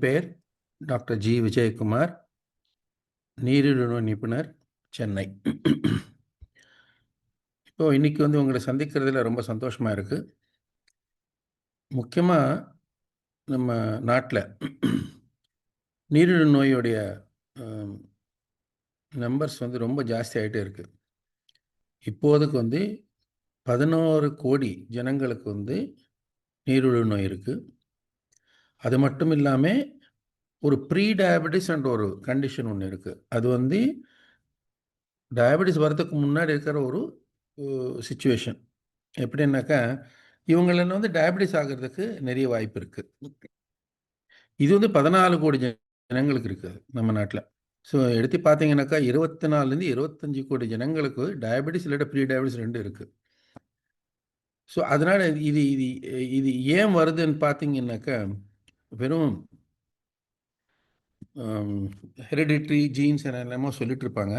பெயர் doctor G Vijayakumar, நீரிழிவு நிபுணர், சென்னை. இப்போ இன்னைக்கு உங்களை சந்திக்கிறதுல ரொம்ப சந்தோஷமா இருக்கு. முக்கியமாக நம்ம நாட்டில் நீரிழிவு நோயுடைய நம்பர்ஸ் ரொம்ப ஜாஸ்தி ஆகிட்டே இருக்கு. இப்போதுக்கு 11 கோடி ஜனங்களுக்கு நீரிழிவு நோய் இருக்குது. அது மட்டும் இல்லாமல் ஒரு ப்ரீ டயபெட்டிஸ் என்ற ஒரு கண்டிஷன் ஒன்று இருக்குது. அது டயபெட்டிஸ் வரதுக்கு முன்னாடி இருக்கிற ஒரு சிச்சுவேஷன். எப்படின்னாக்கா இவங்கள டயபெட்டிஸ் ஆகிறதுக்கு நிறைய வாய்ப்பு இருக்குது. இது 14 கோடி ஜனங்களுக்கு இருக்குது நம்ம நாட்டில். ஸோ எடுத்து பார்த்தீங்கன்னாக்கா 24லேருந்து 25 கோடி ஜனங்களுக்கு டயபெட்டிஸ் இல்லாட்ட ப்ரீ டயபெட்டிஸ் ரெண்டு இருக்குது. ஸோ அதனால் இது இது இது ஏன் வருதுன்னு பார்த்தீங்கன்னாக்கா வெறும் ஹெரிடிட்ரி ஜீன்ஸ் என்னெல்லாமோ சொல்லிட்டு இருப்பாங்க.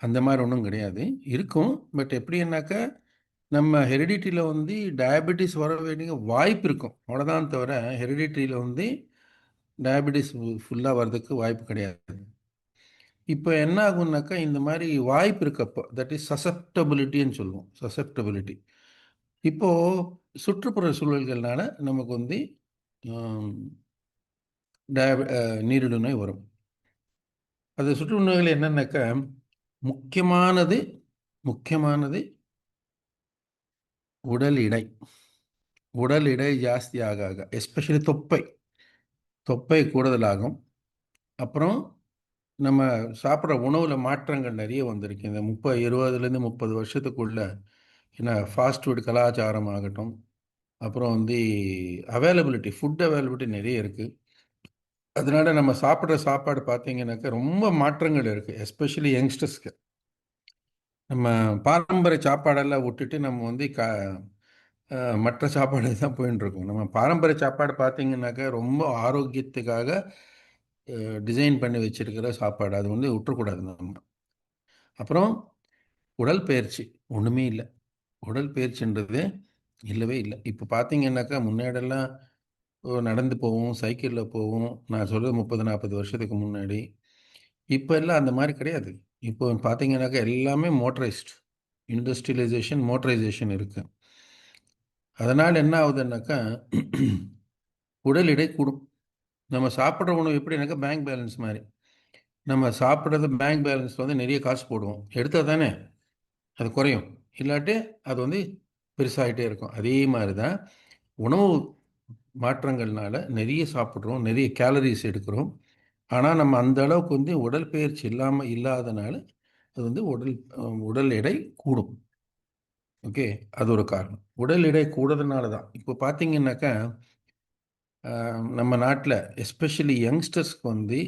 அந்த மாதிரி ஒன்றும் கிடையாது, இருக்கும். பட் எப்படின்னாக்கா நம்ம ஹெரிடிட்டியில் டயபெட்டிஸ் வர வேண்டிய வாய்ப்பு இருக்கும், அவ்வளோதான். தவிர ஹெரிடிட்டியில் டயபெட்டிஸ் ஃபுல்லாக வர்றதுக்கு வாய்ப்பு கிடையாது. இப்போ என்ன ஆகும்னாக்கா இந்த மாதிரி வாய்ப்பு இருக்கப்போ, தட் இஸ் சசப்டபிலிட்டின்னு சொல்லுவோம். சசப்டபிலிட்டி இப்போது சுற்றுப்புற சூழல்கள்னால நமக்கு நீரிழிவு நோய் வரும். அது சுற்றுப்புற நோய்கள் என்னன்னாக்கா முக்கியமானது உடல் எடை ஜாஸ்தி ஆக எஸ்பெஷலி தொப்பை கூடுதலாகும். அப்புறம் நம்ம சாப்பிட்ற உணவில் மாற்றங்கள் நிறைய வந்திருக்கு. இந்த 20லேருந்து 30 வருஷத்துக்குள்ள என்ன ஃபாஸ்ட் ஃபுட் கலாச்சாரம் ஆகட்டும், அப்புறம் ஃபுட் அவைலபிலிட்டி நிறைய இருக்குது. அதனால நம்ம சாப்பிட்ற சாப்பாடு பார்த்தீங்கன்னாக்கா ரொம்ப மாற்றங்கள் இருக்குது. எஸ்பெஷலி யங்ஸ்டர்ஸ்க்கு நம்ம பாரம்பரிய சாப்பாடெல்லாம் விட்டுட்டு நம்ம மற்ற சாப்பாடு தான் போயின்னு இருக்கோம். நம்ம பாரம்பரிய சாப்பாடு பார்த்தீங்கன்னாக்கா ரொம்ப ஆரோக்கியத்துக்காக டிசைன் பண்ணி வச்சிருக்கிற சாப்பாடு. அது விட்டுறக்கூடாது நம்ம. அப்புறம் உடற்பயிற்சி ஒன்றுமே இல்லை. உடற்பயிற்சின்றது இல்லவே இல்லை. இப்போ பார்த்தீங்கன்னாக்கா முன்னாடியெல்லாம் நடந்து போவோம், சைக்கிளில் போவோம். நான் சொல்கிறது 30-40 வருஷத்துக்கு முன்னாடி. இப்போ எல்லாம் அந்த மாதிரி கிடையாது. இப்போ பார்த்தீங்கன்னாக்கா எல்லாமே இண்டஸ்ட்ரியலைசேஷன், மோட்டரைசேஷன் இருக்குது. அதனால் என்ன ஆகுதுன்னாக்கா உடல் எடை கூடும். நம்ம சாப்பிட்ற உணவு எப்படின்னாக்கா பேங்க் பேலன்ஸ் மாதிரி. நம்ம சாப்பிட்றது பேங்க் பேலன்ஸில் நிறைய காசு போடுவோம், எடுத்தால் தானே அது குறையும். இல்லாட்டி அது பெருசாகிட்டே இருக்கும். அதே மாதிரி தான் உணவு மாற்றங்கள்னால நிறைய சாப்பிட்றோம், நிறைய கேலரிஸ் எடுக்கிறோம். ஆனால் நம்ம அந்த அளவுக்கு உடற்பயிற்சி இல்லாதனால அது உடல் எடை கூடும். ஓகே, அது ஒரு காரணம். உடல் எடை கூடுறதுனால தான் இப்போ பார்த்தீங்கன்னாக்கா நம்ம நாட்டில் எஸ்பெஷலி யங்ஸ்டர்ஸ்க்கு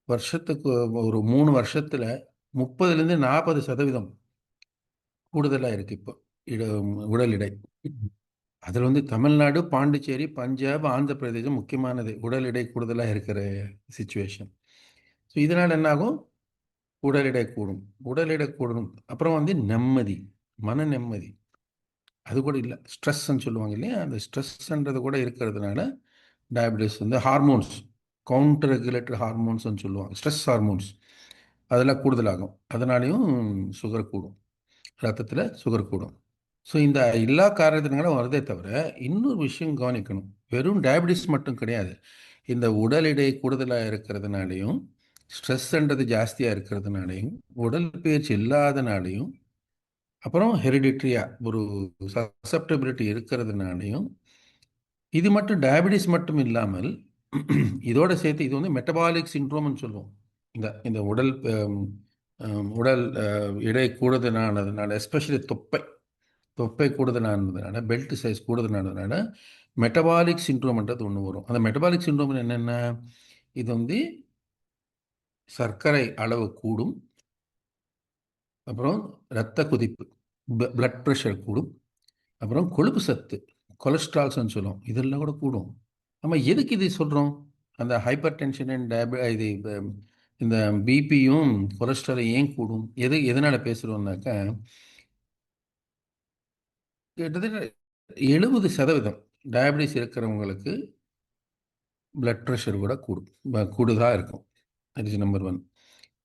வருஷத்துக்கு ஒரு 3 வருஷத்தில் 30-40% கூடுதலாக இருக்குது. இப்போ உடல் எடை அதில் தமிழ்நாடு, பாண்டிச்சேரி, பஞ்சாப், ஆந்திர பிரதேசம் முக்கியமானது உடல் எடை கூடுதலாக இருக்கிற சிச்சுவேஷன். ஸோ இதனால் என்னாகும், உடல் எடை கூடும். அப்புறம் நிம்மதி, மன நிம்மதி அது கூட இல்லை. ஸ்ட்ரெஸ்ன்னு சொல்லுவாங்க இல்லையா, அந்த ஸ்ட்ரெஸ்ன்றது கூட இருக்கிறதுனால டயபெட்டிஸ் ஹார்மோன்ஸ், கவுண்டர் ரெகுலேட்டர் ஹார்மோன்ஸ்ன்னு சொல்லுவாங்க, ஸ்ட்ரெஸ் ஹார்மோன்ஸ் அதெல்லாம் கூடுதலாகும். அதனாலையும் சுகர் கூடும், ரத்தத்தில் சுகர் கூடும். ஸோ இந்த எல்லா காரணத்தினாலும் வருதே தவிர இன்னொரு விஷயம் கவனிக்கணும். வெறும் டயபெட்டிஸ் மட்டும் கிடையாது. இந்த உடல் எடை கூடுதலாக இருக்கிறதுனாலையும், ஸ்ட்ரெஸ்ன்றது ஜாஸ்தியாக இருக்கிறதுனாலையும், உடல் பயிற்சி இல்லாதனாலையும், அப்புறம் ஹெரிடிட்ரியாக ஒரு சசப்டபிலிட்டி இருக்கிறதுனாலையும், இது மட்டும் டயபெட்டிஸ் மட்டும் இல்லாமல் இதோட சேர்த்து இது மெட்டபாலிக் சிண்ட்ரோம்னு சொல்லுவோம். இந்த உடல் உடல் எடை கூடுதலானதுனால, எஸ்பெஷலி தொப்பை கூடுதலானதுனால, பெல்ட் சைஸ் கூடுதலானதுனால மெட்டபாலிக் சிண்ட்ரோம்ன்றது ஒன்று வரும். அந்த மெட்டபாலிக் சிண்ட்ரோம் என்னென்ன, இது சர்க்கரை அளவு கூடும், அப்புறம் இரத்த கொதிப்பு, பிளட் ப்ரெஷர் கூடும், அப்புறம் கொழுப்பு சத்து, கொலஸ்ட்ரால்ஸ்ன்னு சொல்லுவோம், இதெல்லாம் கூட கூடும். நம்ம எதுக்கு இது சொல்கிறோம்? அந்த ஹைப்பர் டென்ஷன் அண்ட் இது இந்த பிபியும் கொலஸ்ட்ராலும் ஏன் கூடும், எதனால் பேசுகிறோம்னாக்கா கிட்டத்தட்ட 70% டயபெட்டிஸ் இருக்கிறவங்களுக்கு பிளட் ப்ரெஷர் கூட கூடுதாக இருக்கும். That is number one.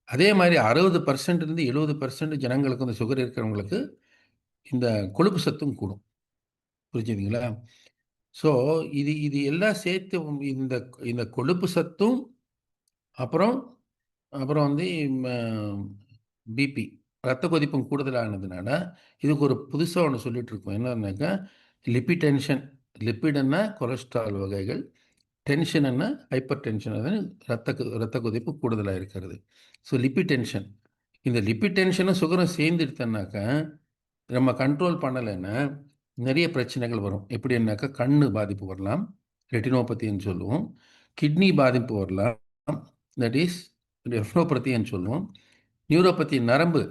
அதே மாதிரி 60% 70% ஜனங்களுக்கு இந்த சுகர் இருக்கிறவங்களுக்கு இந்த கொழுப்பு சத்தும் கூடும். புரிஞ்சுதுங்களா? ஸோ இது இது எல்லாம் சேர்த்து இந்த இந்த கொழுப்பு சத்தும் அப்புறம் அப்புறம் வந்து பிபி ரத்த கொதிப்பும் கூடுதலானதுனால இதுக்கு ஒரு புதுசாக ஒன்று சொல்லிட்டு இருக்கோம். என்னன்னாக்கா லிப்பிட் டென்ஷன். லிப்பிடுன்னா கொலஸ்ட்ரால் வகைகள், டென்ஷன்னா ஹைப்பர் டென்ஷன், அதாவது ரத்த கொதிப்பு கூடுதலாக இருக்கிறது. ஸோ லிப்பிட் டென்ஷன், இந்த லிப்பிட் டென்ஷனும் சுகரும் சேர்ந்துடுத்தனாக்கா நம்ம கண்ட்ரோல் பண்ணலைன்னா நிறைய பிரச்சனைகள் வரும். எப்படின்னாக்கா கண்ணு பாதிப்பு வரலாம், ரெட்டினோபதின்னு சொல்லுவோம். கிட்னி பாதிப்பு வரலாம், தட் இஸ் நெஃப்ரோபதின்னு சொல்லுவோம். நியூரோபதி நரம்பு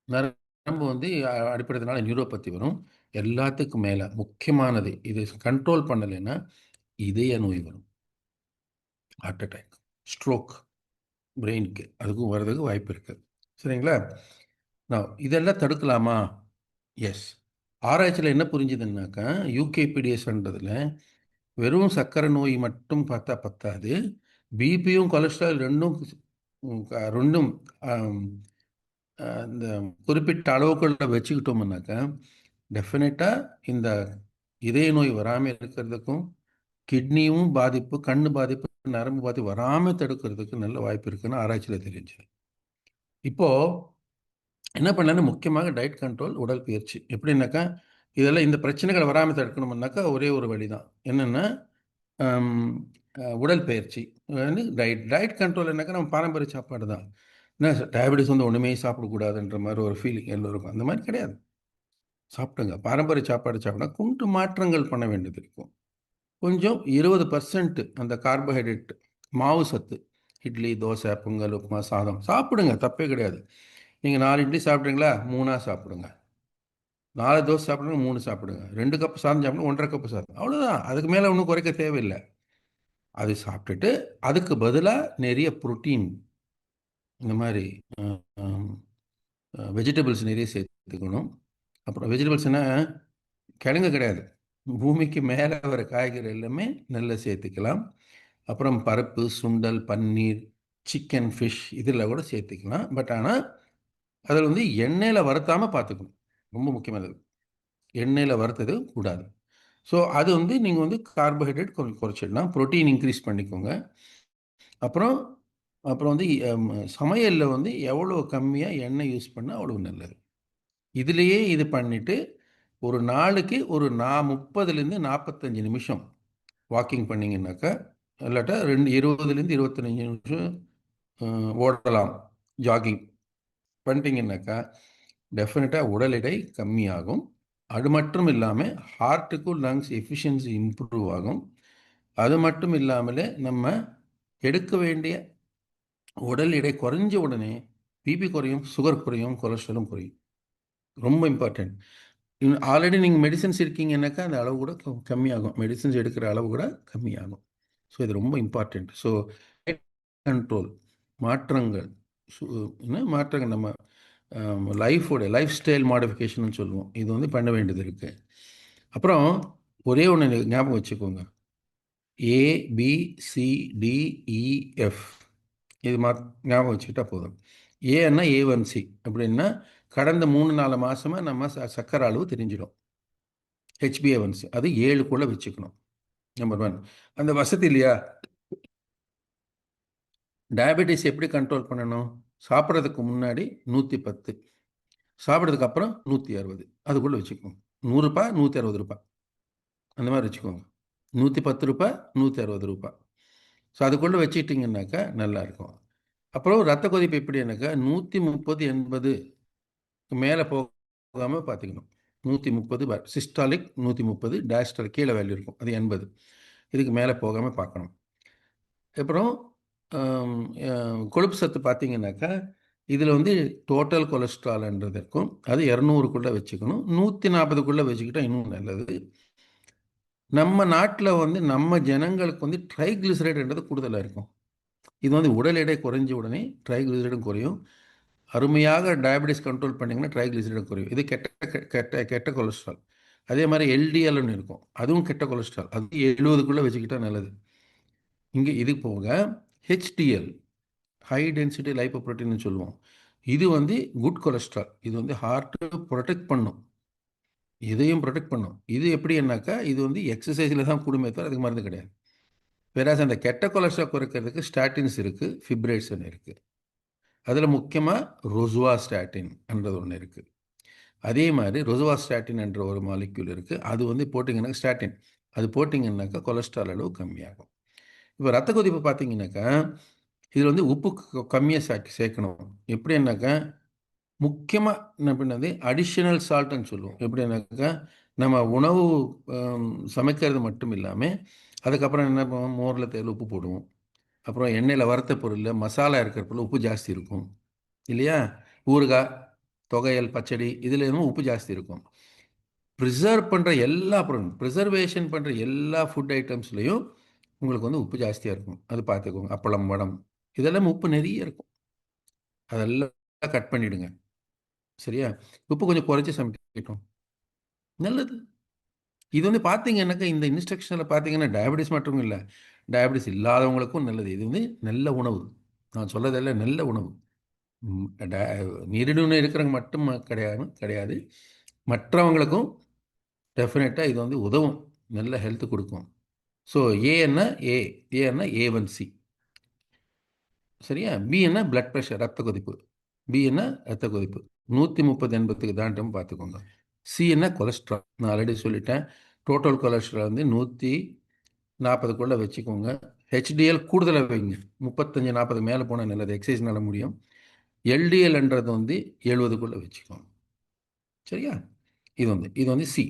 நரம்பு வந்து அடிப்படையினால நியூரோபதி வரும். எல்லாத்துக்கும் மேலே முக்கியமானது, இது கண்ட்ரோல் பண்ணலைன்னா இதய நோய் வரும். ஹார்ட் அட்டாக், ஸ்ட்ரோக், பிரெயினுக்கு அதுக்கும் வர்றதுக்கு வாய்ப்பு இருக்குது. சரிங்களா? நான் இதெல்லாம் தடுக்கலாமா? எஸ். ஆராய்ச்சியில் என்ன புரிஞ்சுதுன்னாக்கா யூகேபிடிஎஸ்ன்றதில் வெறும் சர்க்கரை நோய் மட்டும் பார்த்தா பத்தாது, பிபியும் கொலஸ்ட்ரால் ரெண்டும் ரெண்டும் இந்த குறிப்பிட்ட அளவுக்குள்ள வச்சுக்கிட்டோம்னாக்கா டெஃபினட்டாக இந்த இதய நோய் வராமல் இருக்கிறதுக்கும், கிட்னியும் பாதிப்பு, கண்ணு பாதிப்பு, நரம்பு பாதிப்பு வராமல் தடுக்கிறதுக்கு நல்ல வாய்ப்பு இருக்குன்னு ஆராய்ச்சியில் தெரிஞ்சது. இப்போது என்ன பண்ணலான்னு முக்கியமாக டயட் கண்ட்ரோல், உடற்பயிற்சி. எப்படின்னாக்கா இதெல்லாம் இந்த பிரச்சனைகள் வராமல் தடுக்கணும்னாக்கா ஒரே ஒரு வழி தான். என்னென்னா உடற்பயிற்சி வந்து டயட் கண்ட்ரோல். என்னக்கா நம்ம பாரம்பரிய சாப்பாடு தான். என்ன டயபெட்டிஸ் வந்து ஒன்றுமே சாப்பிடக்கூடாதுன்ற மாதிரி ஒரு ஃபீலிங் எல்லோருக்கும். அந்த மாதிரி கிடையாது. சாப்பிடுங்க. பாரம்பரிய சாப்பாடு சாப்பிட்டா கொஞ்சம் மாற்றங்கள் பண்ண வேண்டியது இருக்கும். கொஞ்சம் 20% அந்த கார்போஹைட்ரேட், மாவு சத்து, இட்லி, தோசை, பொங்கல், உப்புமா, சாதம் சாப்பிடுங்க, தப்பே கிடையாது. நீங்கள் 4 இட்லி சாப்பிட்றீங்களா, 3 சாப்பிடுங்க. 4 தோசை சாப்பிடுங்க, 3 சாப்பிடுங்க. 2 கப்பு சாதம் சாப்பிடுங்க, 1.5 கப்பு சாதம், அவ்வளோதான். அதுக்கு மேலே ஒன்றும் குறைக்க தேவையில்லை. அது சாப்பிட்டுட்டு அதுக்கு பதிலாக நிறைய புரோட்டீன், இந்த மாதிரி வெஜிடபிள்ஸ் நிறைய சேர்த்துக்கணும். அப்புறம் வெஜிடபிள்ஸ்னால் கிழங்கு கிடையாது, பூமிக்கு மேலே வர காய்கறி எல்லாமே நல்லா சேர்த்துக்கலாம். அப்புறம் பருப்பு, சுண்டல், பன்னீர், சிக்கன், ஃபிஷ் இதில் கூட சேர்த்துக்கலாம். பட் ஆனால் அதில் வந்து எண்ணெயில் வறுத்தாமல் பார்த்துக்கணும். ரொம்ப முக்கியமானது, எண்ணெயில் வறுத்தது கூடாது. ஸோ அது வந்து நீங்கள் வந்து கார்போஹைட்ரேட் கொஞ்சம் குறைச்சிடலாம், ப்ரோட்டீன் இன்க்ரீஸ் பண்ணிக்கோங்க. அப்புறம் அப்புறம் வந்து சமையலில் வந்து எவ்வளோ கம்மியாக எண்ணெய் யூஸ் பண்ணால் அவ்வளோ நல்லது. இதுலேயே இது பண்ணிவிட்டு ஒரு நாளுக்கு ஒரு 30லேருந்து 45 நிமிஷம் வாக்கிங் பண்ணிங்கனாக்கா, இல்லாட்டா 20லேருந்து 25 நிமிஷம் ஓடலாம், ஜாகிங் பண்ணிட்டீங்கன்னாக்கா டெஃபினட்டாக உடல் எடை கம்மியாகும். அது மட்டும் இல்லாமல் ஹார்ட்டுக்கும் லங்ஸ் எஃபிஷியன்சி இம்ப்ரூவ் ஆகும். அது மட்டும் இல்லாமலே நம்ம எடுக்க வேண்டிய உடல் எடை குறைஞ்ச உடனே பிபி குறையும், சுகர் குறையும், கொலஸ்ட்ராலும் குறையும். ரொம்ப இம்பார்ட்டன்ட். ஆல்ரெடி நீங்கள் மெடிசன்ஸ் இருக்கீங்கன்னாக்கா அந்த அளவு கூட கம்மியாகும், மெடிசன்ஸ் எடுக்கிற அளவு கூட கம்மியாகும். ஸோ இது ரொம்ப இம்பார்ட்டண்ட். ஸோ கண்ட்ரோல், மாற்றங்கள், மாற்றங்கள் நம்ம லைஃப் ஸ்டைல் மாடிஃபிகேஷன் சொல்லுவோம். இது வந்து பண்ண வேண்டியது இருக்குது. அப்புறம் ஒரே ஒன்று ஞாபகம் வச்சுக்கோங்க, ABCDEF இது ஞாபகம் வச்சுக்கிட்டா போதும். ஏன்னா A1C அப்படின்னா கடந்த 3-4 மாதமாக நம்ம சர்க்கரை அளவு தெரிஞ்சிடும். HbA1c அது 7 வச்சுக்கணும். நம்பர் 1. அந்த வசதி இல்லையா? டயபெட்டிஸ் எப்படி கண்ட்ரோல் பண்ணணும்? சாப்பிட்றதுக்கு முன்னாடி 110, சாப்பிட்றதுக்கு அப்புறம் 160, அதுக்குள்ளே வச்சுக்கோங்க. ரூ. 100, ரூ. 160 அந்த மாதிரி வச்சுக்கோங்க. ரூ. 110, ரூ. 160. ஸோ அதுக்குள்ளே வச்சுக்கிட்டிங்கனாக்கா நல்லாயிருக்கும். அப்புறம் ரத்த கொதிப்பு எப்படின்னாக்கா 130/80 மேலே போகாமல் பார்த்துக்கணும். 130 சிஸ்டாலிக், 130 டயஸ்டாலிக் கீழே வேல்யூ இருக்கும், அது 80. இதுக்கு மேலே போகாமல் பார்க்கணும். அப்புறம் கொழுப்பு சத்து பார்த்தீங்கன்னாக்கா இதில் வந்து டோட்டல் கொலஸ்ட்ரால்ன்றது இருக்கும், அது 200 வச்சுக்கணும். 140 வச்சுக்கிட்டால் இன்னும் நல்லது. நம்ம நாட்டில் வந்து நம்ம ஜனங்களுக்கு வந்து ட்ரைக்ளிசரைடுன்றது கூடுதலாக இருக்கும். இது வந்து உடல் எடை குறைஞ்ச உடனே ட்ரைக்ளிசரைடும் குறையும். அருமையாக டயபெட்டிஸ் கண்ட்ரோல் பண்ணிங்கன்னா ட்ரைக்ளிசரைடும் குறையும். இது கெட்ட கொலஸ்ட்ரால். அதே மாதிரி LDLன்னு இருக்கும், அதுவும் கெட்ட கொலஸ்ட்ரால், அது 70 வச்சுக்கிட்டால் நல்லது. இங்கே இது போக ஹெச்டிஎல், ஹை டென்சிட்டி லைப்போப்ரோட்டீன் சொல்லுவோம். இது வந்து குட் கொலஸ்ட்ரால். இது வந்து ஹார்ட்டை ப்ரொடெக்ட் பண்ணும், இதையும் ப்ரொடெக்ட் பண்ணும். இது எப்படி என்னாக்கா இது வந்து எக்ஸசைஸில் தான் கூடுமே தவிர அதுக்கு மருந்து கிடையாது. வேற அந்த கெட்ட கொலஸ்ட்ரால் குறைக்கிறதுக்கு ஸ்டாட்டின்ஸ் இருக்குது, ஃபிப்ரேஷன் இருக்குது. அதில் முக்கியமாக ரோசுவாஸ்டாட்டின் என்றது ஒன்று இருக்குது. அதே மாதிரி ரோசுவாஸ்டாட்டின் என்ற ஒரு மாலிக்யூல் இருக்குது. அது வந்து போட்டிங்கன்னா ஸ்டாட்டின், அது போட்டிங்கன்னாக்கா கொலஸ்ட்ரால் அளவு கம்மியாகும். இப்போ ரத்த கொதிப்பு பார்த்தீங்கன்னாக்கா இதில் வந்து உப்பு கம்மியாக சேர்க்கணும். எப்படின்னாக்கா முக்கியமாக என்ன பண்ணது அடிஷ்னல் சால்ட்டுன்னு சொல்லுவோம். எப்படின்னாக்கா நம்ம உணவு சமைக்கிறது மட்டும் இல்லாமல் அதுக்கப்புறம் என்ன பண்ணுவோம், மோரில் தேல் உப்பு போடுவோம். அப்புறம் எண்ணெயில் வறுத்த பொருளில் மசாலா இருக்கிற பொருள் உப்பு ஜாஸ்தி இருக்கும் இல்லையா? ஊறுகாய், தொகையல், பச்சடி இதில் எதுவும் உப்பு ஜாஸ்தி இருக்கும். ப்ரிசர்வ் பண்ணுற எல்லா பொருளும், ப்ரிசர்வேஷன் பண்ணுற எல்லா ஃபுட் ஐட்டம்ஸ்லேயும் உங்களுக்கு வந்து உப்பு ஜாஸ்தியாக இருக்கும். அது பார்த்துக்கோங்க. அப்பளம், வடம் இதெல்லாம் உப்பு நிறைய இருக்கும். அதெல்லாம் கட் பண்ணிவிடுங்க. சரியா? உப்பு கொஞ்சம் குறைச்சி சமைக்கட்டும், நல்லது. இது வந்து பார்த்தீங்கன்னாக்கா இந்த இன்ஸ்ட்ரக்ஷனில் பார்த்தீங்கன்னா டயபெட்டிஸ் மட்டும் இல்லை, டயபெட்டிஸ் இல்லாதவங்களுக்கும் நல்லது. இது வந்து நல்ல உணவு. நான் சொல்லதெல்லாம் நல்ல உணவு. நீரிழிவு இருக்கிறவங்க மட்டும் கிடையாது, மற்றவங்களுக்கும் டெஃபினட்டாக இது வந்து உதவும், நல்ல ஹெல்த் கொடுக்கும். ஸோ ஏன்னா ஏன்னா A1C, சரியா? பி என்ன பிளட் ப்ரெஷர், ரத்த கொதிப்பு. பி என்ன ரத்த கொதிப்பு 130/80 தாண்டம் பார்த்துக்கோங்க. சி என்ன கொலஸ்ட்ரால், நான் ஆல்ரெடி சொல்லிட்டேன். டோட்டல் கொலஸ்ட்ரால் வந்து 140 வச்சுக்கோங்க. ஹெச்டிஎல் கூடுதலாக வைங்க, 35-40 மேலே போனால் நல்லது, எக்ஸசைஸ்னால முடியும். எல்டிஎல்ன்றது வந்து 70 வச்சுக்கோங்க. சரியா? இது வந்து சி.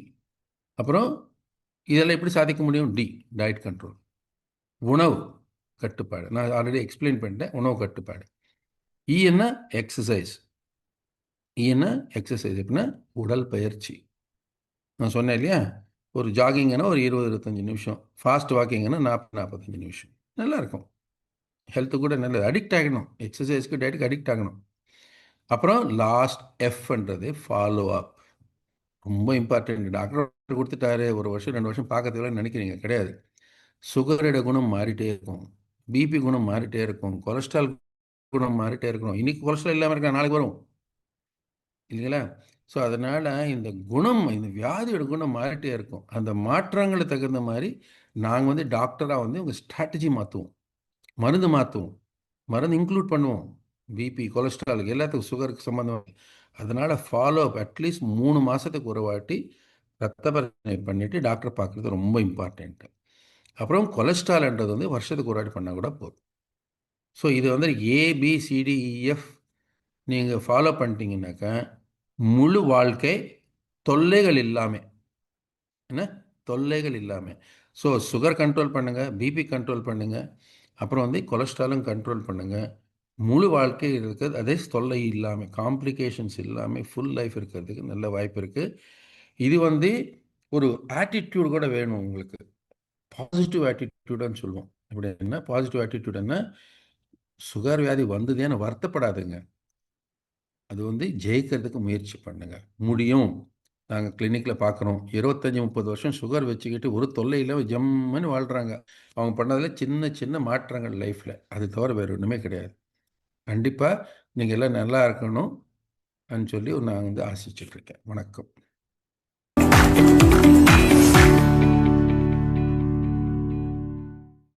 அப்புறம் இதெல்லாம் எப்படி சாதிக்க முடியும்? டி டயட் கண்ட்ரோல், உணவு கட்டுப்பாடு. நான் ஆல்ரெடி எக்ஸ்பிளைன் பண்ணிட்டேன், உணவு கட்டுப்பாடு. இ என்ன எக்ஸசைஸ். என்ன எக்ஸசைஸ் எப்படின்னா உடல் பயிற்சி. நான் சொன்னேன் இல்லையா, ஒரு ஜாகிங்கன்னா ஒரு 20-25 நிமிஷம், ஃபாஸ்ட் வாக்கிங்கன்னா 40-45 நிமிஷம், நல்லாயிருக்கும். ஹெல்த்து கூட நல்லது. அடிக்ட் ஆகணும், எக்ஸசைஸ்க்கு டயட்டுக்கு அடிக்ட் ஆகணும். அப்புறம் லாஸ்ட் எஃப்ன்றது ஃபாலோ அப், ரொம்ப இம்பார்ட்டன்ட். டாக்டர் கொடுத்துட்டாரு, ஒரு வருஷம் 2 வருஷம் பார்க்கறதுலாம் நினைக்கிறீங்க, கிடையாது. சுகரோட குணம் மாறிட்டே இருக்கும், பிபி குணம் மாறிட்டே இருக்கும், கொலஸ்ட்ரால் குணம் மாறிட்டே இருக்கணும். இன்னைக்கு கொலஸ்ட்ரால் இல்லாமல் இருக்கா, நாளைக்கு வரும் இல்லைங்களா? ஸோ அதனால் இந்த குணம், இந்த வியாதியோட குணம் மாறிட்டே இருக்கும். அந்த மாற்றங்களை தகுந்த மாதிரி நாங்கள் வந்து டாக்டராக வந்து உங்கள் ஸ்ட்ராட்டஜி மாற்றுவோம், மருந்து மாற்றுவோம், மருந்து இன்க்ளூட் பண்ணுவோம். பிபி, கொலஸ்ட்ராலுக்கு, எல்லாத்துக்கும், சுகருக்கு சம்மந்தம். அதனால் ஃபாலோ அப் அட்லீஸ்ட் 3 மாதத்துக்கு ஒரு வாட்டி ரத்த பரிசோதனை பண்ணிவிட்டு டாக்டர் பார்க்குறது ரொம்ப இம்பார்ட்டண்ட்டு. அப்புறம் கொலஸ்ட்ரால்ன்றது வந்து வருஷத்துக்கு ஒரு வாட்டி பண்ணால் கூட போதும். ஸோ இது வந்து ABCDEF நீங்கள் ஃபாலோ பண்ணிட்டீங்கன்னாக்கா முழு வாழ்க்கை தொல்லைகள் இல்லாமல், என்ன தொல்லைகள் இல்லாமல். ஸோ சுகர் கண்ட்ரோல் பண்ணுங்கள், பிபி கண்ட்ரோல் பண்ணுங்கள், அப்புறம் வந்து கொலஸ்ட்ராலும் கண்ட்ரோல் பண்ணுங்கள். முழு வாழ்க்கை இருக்கிறது, அதே தொல்லை இல்லாமல், காம்ப்ளிகேஷன்ஸ் இல்லாமல் ஃபுல் லைஃப் இருக்கிறதுக்கு நல்ல வாய்ப்பு இருக்குது. இது வந்து ஒரு ஆட்டிடியூட் கூட வேணும் உங்களுக்கு, பாசிட்டிவ் ஆட்டிடியூடுன்னு சொல்லுவோம். இப்படி என்ன பாசிட்டிவ் ஆட்டிடியூடுன்னா, சுகர் வியாதி வந்ததேன்னு வருத்தப்படாதுங்க, அது வந்து ஜெயிக்கிறதுக்கு முயற்சி பண்ணுங்க, முடியும். நாங்கள் கிளினிக்கில் பார்க்குறோம், 25-30 வருஷம் சுகர் வச்சுக்கிட்டு ஒரு தொல்லை இல்லாமல் ஜம்முன்னு வாழ்கிறாங்க. அவங்க பண்ணதில் சின்ன சின்ன மாற்றங்கள் லைஃப்பில், அது தவிர வேறு ஒன்றுமே கிடையாது. கண்டிப்பாக நீங்கள் எல்லாம் நல்லா இருக்கணும் சொல்லி நான் வந்து ஆசிச்சுட்ருக்கேன். வணக்கம்.